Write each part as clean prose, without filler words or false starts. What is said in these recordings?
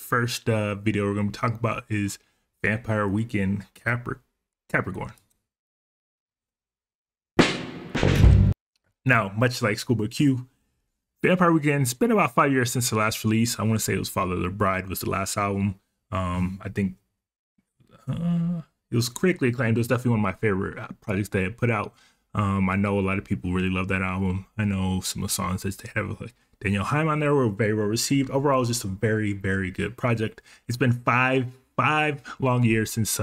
first video we're going to talk about is Vampire Weekend Capricorn. Now, much like Schoolboy Q, Vampire Weekend's been about 5 years since the last release. I want to say it was Father of the Bride was the last album. I think it was critically acclaimed. It was definitely one of my favorite projects they had put out. I know a lot of people really love that album. I know some of the songs that they have like Daniel Haim on there were very well received. Overall, it's just a very, very good project. It's been five long years since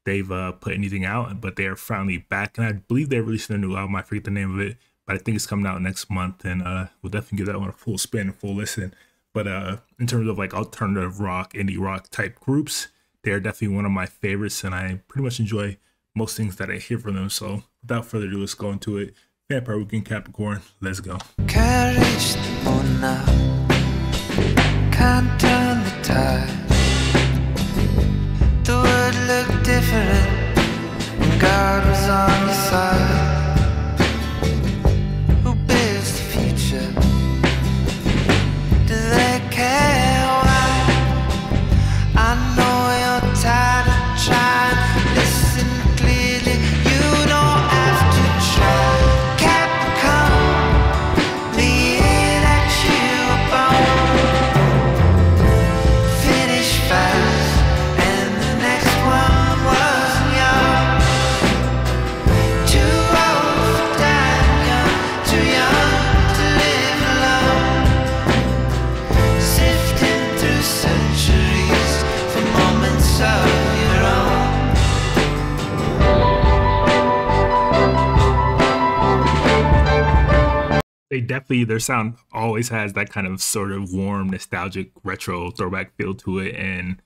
they've put anything out, but they are finally back. And I believe they're releasing a new album. I forget the name of it, but I think it's coming out next month. And we'll definitely give that one a full spin and full listen. But in terms of like alternative rock, indie rock type groups, they're definitely one of my favorites. And I pretty much enjoy most things that I hear from them. So without further ado, let's go into it. Vampire Weekend Capricorn, let's go. Can't reach the moon now, can't turn the tide. The world looked different when God was on your side. Who builds the future? Do they care why? I know you're tired of trying. Listen clearly, you don't have to try. Their sound always has that kind of sort of warm, nostalgic, retro throwback feel to it, and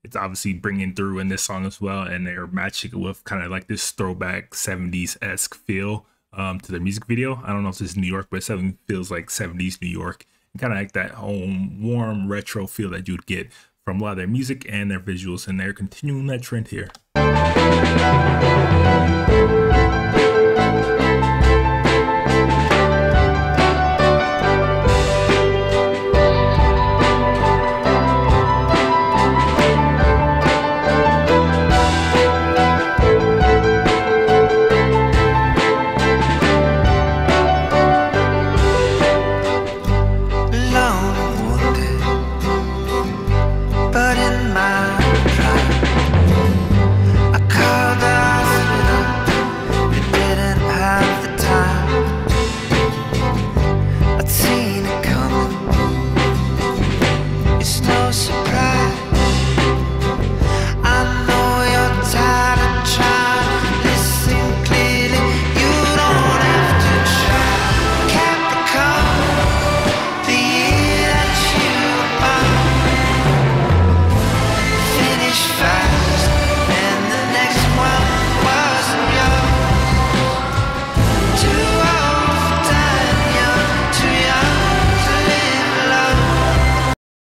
it's obviously bringing through in this song as well. And they're matching it with kind of like this throwback 70s-esque feel to their music video. I don't know if this is New York, but it feels like 70s New York, and kind of like that home, warm, retro feel that you'd get from a lot of their music and their visuals, and they're continuing that trend here.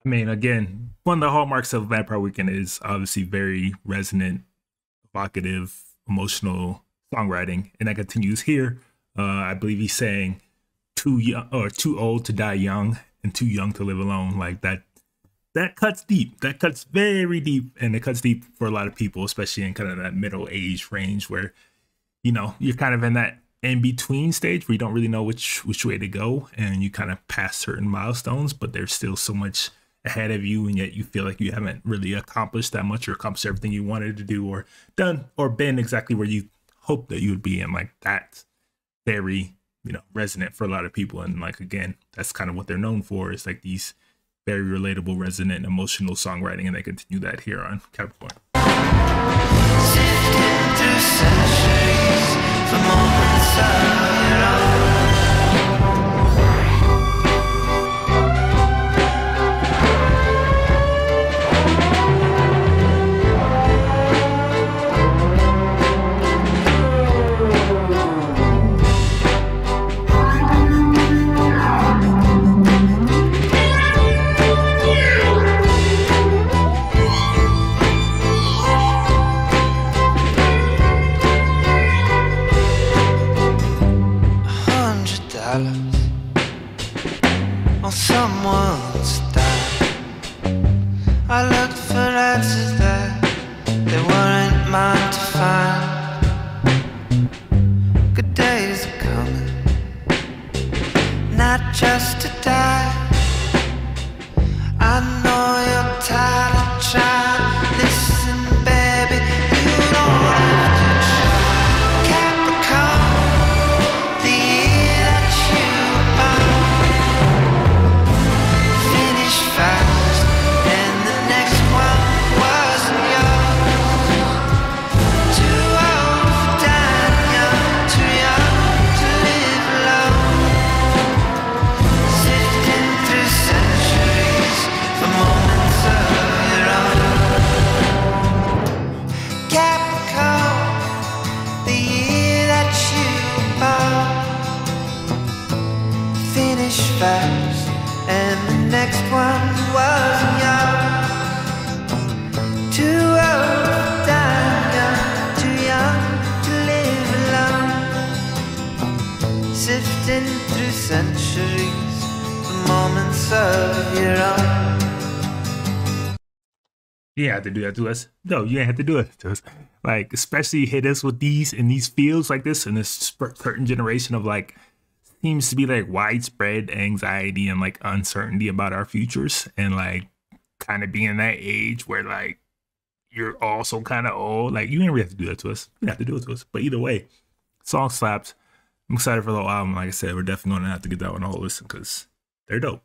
I mean, again, one of the hallmarks of Vampire Weekend is obviously very resonant, evocative, emotional songwriting, and that continues here. I believe he's saying too young or too old to die young and too young to live alone. Like that cuts deep. That cuts very deep, and it cuts deep for a lot of people, especially in kind of that middle age range where, you know, you're kind of in that in between stage where you don't really know which way to go, and you kind of pass certain milestones, but there's still so much ahead of you, and yet you feel like you haven't really accomplished that much or accomplished everything you wanted to do or done or been exactly where you hoped that you would be. And like that's very, you know, resonant for a lot of people. And like, again, that's kind of what they're known for, is like these very relatable, resonant, emotional songwriting, and they continue that here on Capricorn. Sifting through centuries for moments of your own. I looked for answers that they weren't mine to find. Good days are coming, not just to die. I know you're tired of trying. Listen, baby, you don't have to try. Capricorn, the year that you were born, finish fast, and the next one wasn't yours. Too old for dying young, too young to live alone. Sifting through centuries for moments of your own. Capricorn, the year that you were born, finish fast, and the next one wasn't yours. Too old for dying young, too young to live alone. Sifting through centuries for moments of your own. You ain't have to do that to us. No, you ain't have to do it to us. Like, especially hit us with these in these fields like this in this certain generation of like seems to be like widespread anxiety and like uncertainty about our futures, and like kind of being that age where like you're also kind of old. Like, you ain't really have to do that to us. You don't have to do it to us. But either way, song slaps. I'm excited for the whole album. Like I said, we're definitely gonna have to get that one a whole listen because they're dope.